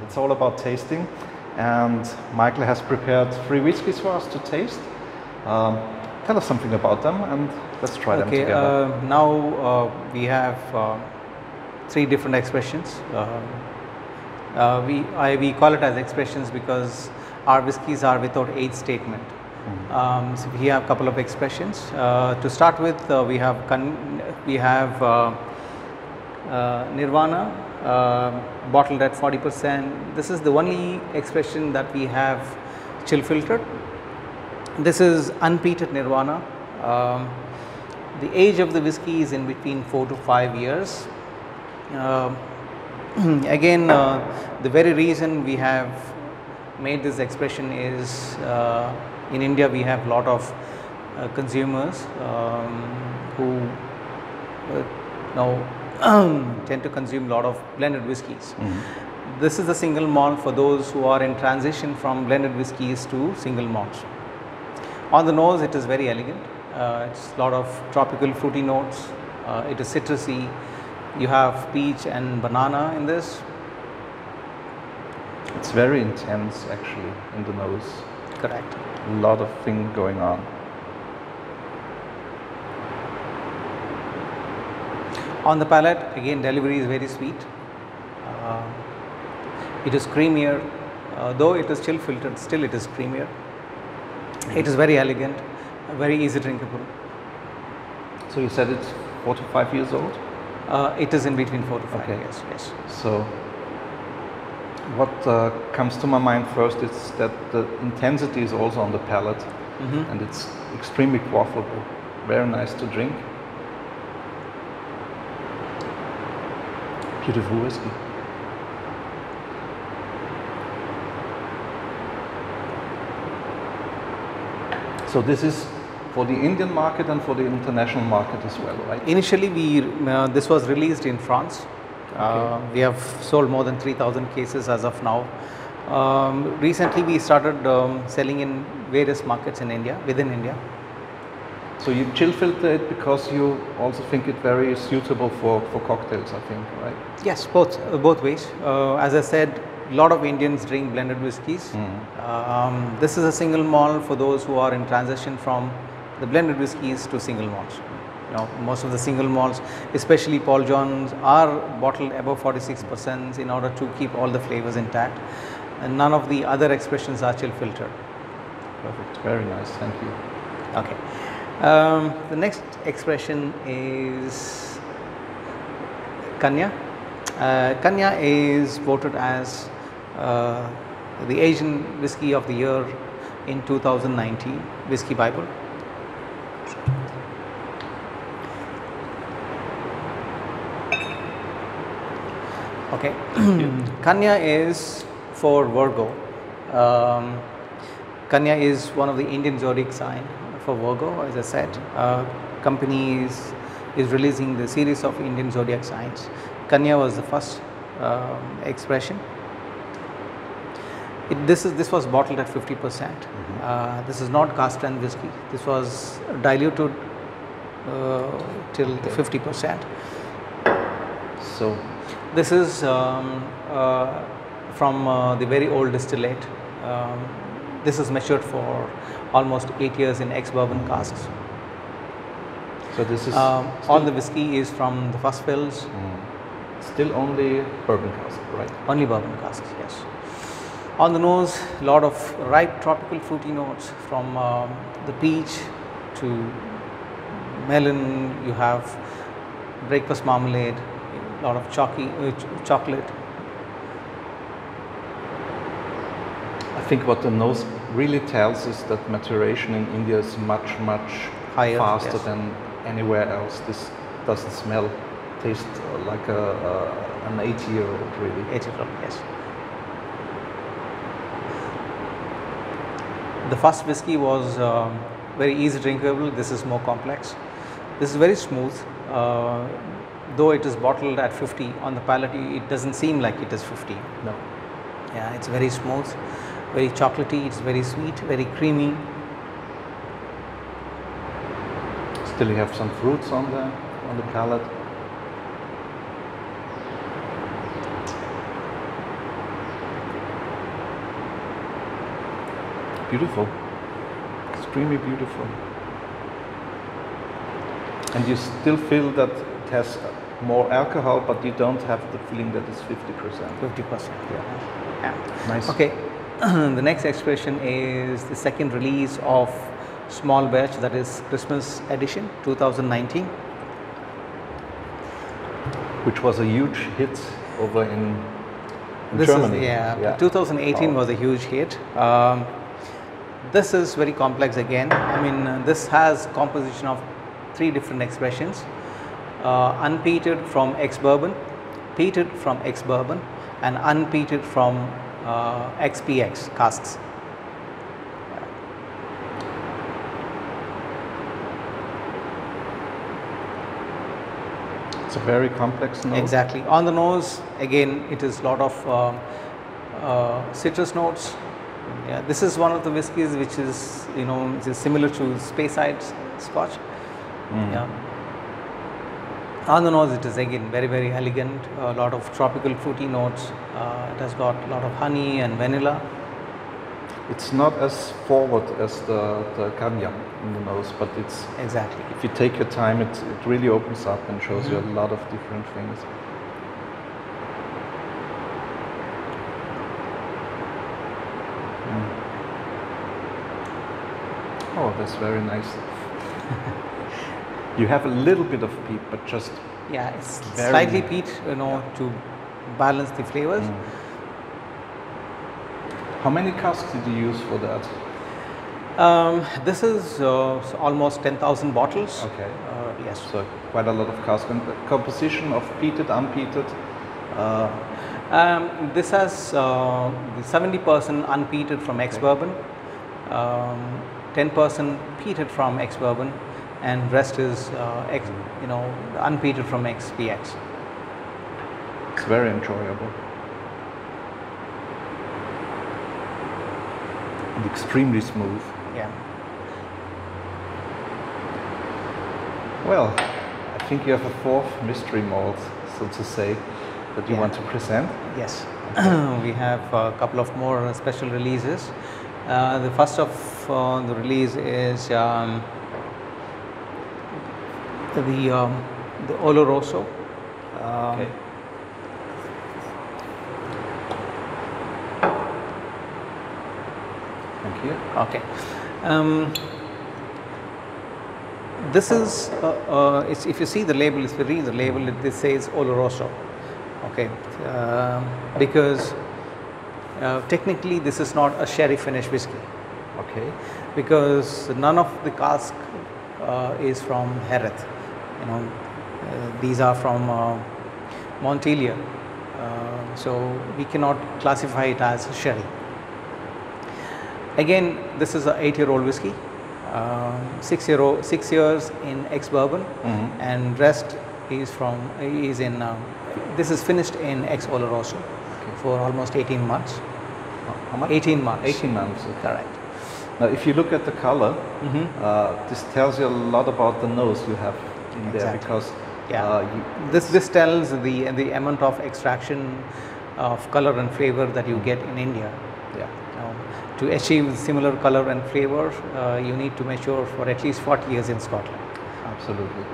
It's all about tasting, and Michael has prepared 3 whiskies for us to taste. Tell us something about them, and let's try them together. Now we have 3 different expressions. We call it as expressions because our whiskies are without age statement. So we have a couple of expressions. To start with, we have Nirvana, bottled at 40%. This is the only expression that we have chill filtered. This is unpeated Nirvana. The age of the whiskey is in between 4 to 5 years. Again, the very reason we have made this expression is in India we have a lot of consumers who now tend to consume a lot of blended whiskies. This is the single malt for those who are in transition from blended whiskies to single malts. On the nose, it is very elegant. It's a lot of tropical fruity notes. It is citrusy. You have peach and banana in this. It's very intense actually in the nose. Correct. A lot of thing going on. On the palate, again, delivery is very sweet. It is creamier, though it is chill filtered, still it is creamier. It is very elegant, very easy drinkable. So you said it's 4 to 5 years old? It is in between 4 to 5 years, yes. So what comes to my mind first is that the intensity is also on the palate, and it's extremely quaffable, very nice to drink. Beautiful whiskey. So this is for the Indian market and for the international market as well, right? Initially, this was released in France. We have sold more than 3,000 cases as of now. Recently, we started selling in various markets in India, within India. So you chill filter it because you also think it very suitable for cocktails, I think, right? Yes, both ways. As I said, a lot of Indians drink blended whiskies. This is a single malt for those who are in transition from the blended whiskies to single malts. You know, most of the single malts, especially Paul Johns, are bottled above 46% in order to keep all the flavors intact, and none of the other expressions are chill filtered. Perfect, very nice, thank you. Okay. The next expression is Kanya. Kanya is voted as the Asian Whiskey of the Year in 2019 Whiskey Bible. Okay. Kanya is for Virgo. Kanya is one of the Indian zodiac sign for Virgo, as I said. Company is releasing the series of Indian zodiac signs. Kanya was the first expression. This was bottled at 50%. This is not cask strength whiskey. This was diluted till 50%. So this is from the very old distillate. This is matured for almost 8 years in ex-bourbon casks. So this is all the whiskey is from the first fills. Still only bourbon cask, right? Only bourbon casks, yes. On the nose, a lot of ripe tropical fruity notes from the peach to melon. You have breakfast marmalade, a lot of chocolate. I think what the nose really tells is that maturation in India is much higher, faster yes, than anywhere else. This doesn't smell, taste like an 80-year-old really. 80-year-old, yes. The first whiskey was very easy drinkable. This is more complex. This is very smooth. Though it is bottled at 50, on the palate it doesn't seem like it is 50. No. Yeah, it's very smooth, very chocolatey, it's very sweet, very creamy. Still you have some fruits on the palate. Beautiful. Extremely beautiful. And you still feel that it has more alcohol, but you don't have the feeling that it's 50%. 50%. Yeah. Nice. Okay. The next expression is the second release of small batch, that is Christmas edition 2019, which was a huge hit over in this Germany. Is, 2018 was a huge hit. This is very complex again. I mean, this has composition of 3 different expressions: unpeated from ex-bourbon, peated from ex-bourbon, and unpeated from XPX casks. It's a very complex note. Exactly. On the nose, again, it is a lot of citrus notes. Yeah, this is one of the whiskies which is, you know, which is similar to Speyside Scotch. Yeah. On the nose, it is again very, very elegant. A lot of tropical fruity notes. It has got a lot of honey and vanilla. It's not as forward as the Kanya in the nose, but it's exactly. If you take your time, it really opens up and shows you a lot of different things. Oh, that's very nice. You have a little bit of peat, but just it's slightly peat, you know, to balance the flavors. How many casks did you use for that? This is almost 10,000 bottles. Okay. Yes. So quite a lot of casks. And the composition of peated, unpeated? This has 70% unpeated from ex-bourbon, 10% peated from ex-bourbon, and rest is unpeated from XPX. It's very enjoyable. And extremely smooth. Yeah. Well, I think you have a 4th mystery malt, so to say, that you want to present. Yes. Okay. We have a couple of more special releases. The first of the release is the Oloroso. Okay. Thank you. Okay. This is, if you see the label, if you read the label, it says Oloroso. Okay. Because technically this is not a sherry finish whiskey. Okay. Because none of the cask is from Herbst. You know, these are from Montpellier. So we cannot classify it as sherry. Again, this is an 8-year-old whiskey, 6 years in ex-bourbon, and rest is in. This is finished in ex-Oloroso for almost 18 months. How much? 18 months. 18 months. Okay. Correct. Now, if you look at the color, this tells you a lot about the nose you have in there, because this tells the amount of extraction of color and flavor that you get in India. Yeah. To achieve similar color and flavor, you need to mature for at least 40 years in Scotland. Absolutely.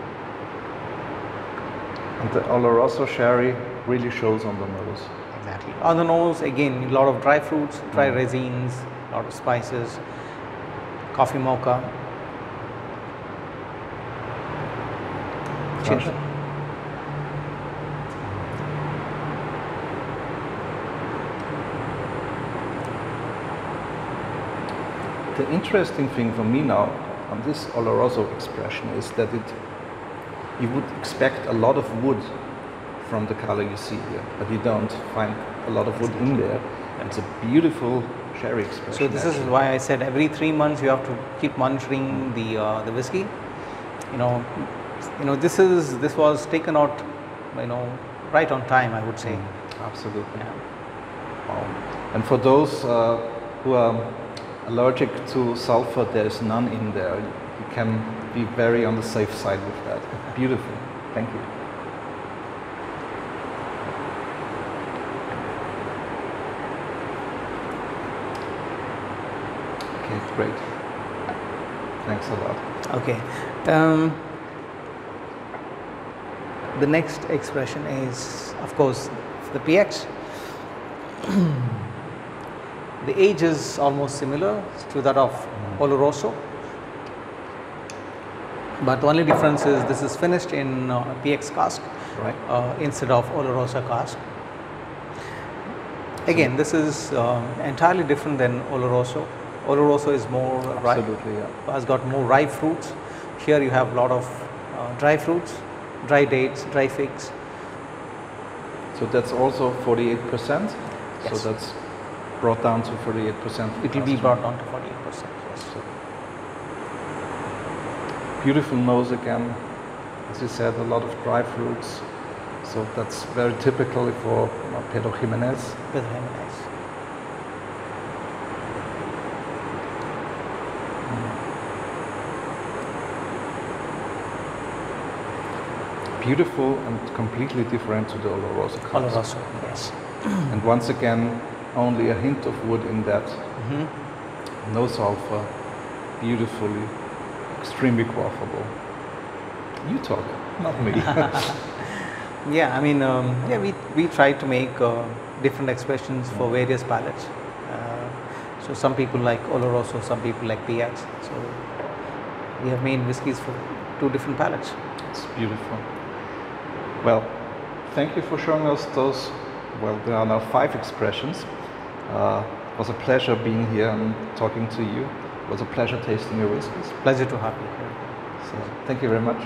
And the Oloroso sherry really shows on the nose. Exactly. On the nose, again, a lot of dry fruits, dry resins, a lot of spices, coffee mocha, ginger. The interesting thing for me now on this Oloroso expression is that you would expect a lot of wood from the color you see here, but you don't find a lot of wood in there. It's a beautiful sherry expression. So this is why I said every 3 months you have to keep monitoring the whiskey. You know this was taken out, right on time, I would say. Absolutely. Yeah. Wow. And for those who are allergic to sulfur, there is none in there. You can be very on the safe side with that. Beautiful. Thank you. Okay, great. Thanks a lot. Okay. The next expression is, of course, the PX. The age is almost similar to that of Oloroso, but the only difference is this is finished in PX cask, Right. instead of Oloroso cask. Again, this is entirely different than Oloroso. Oloroso is more rye, Absolutely, yeah. has got more rye fruits. Here you have a lot of dry fruits, dry dates, dry figs. So that's also 48%. Yes. So that's brought down to 48%. It will be brought down to 48%. Yes. So beautiful nose again. As you said, a lot of dry fruits. So that's very typical for Pedro Jimenez. With Jimenez. Beautiful and completely different to the Oloroso cask. Oloroso, yes. And once again, only a hint of wood in that. No sulfur. Beautifully, extremely quaffable. You talk, not me. Yeah, I mean, we try to make different expressions for various palates. So some people like Oloroso, some people like PX. So we have made whiskies for 2 different palates. It's beautiful. Well, thank you for showing us those. Well, there are now 5 expressions. It was a pleasure being here and talking to you. It was a pleasure tasting your whiskeys. Pleasure to have you here. So, thank you very much.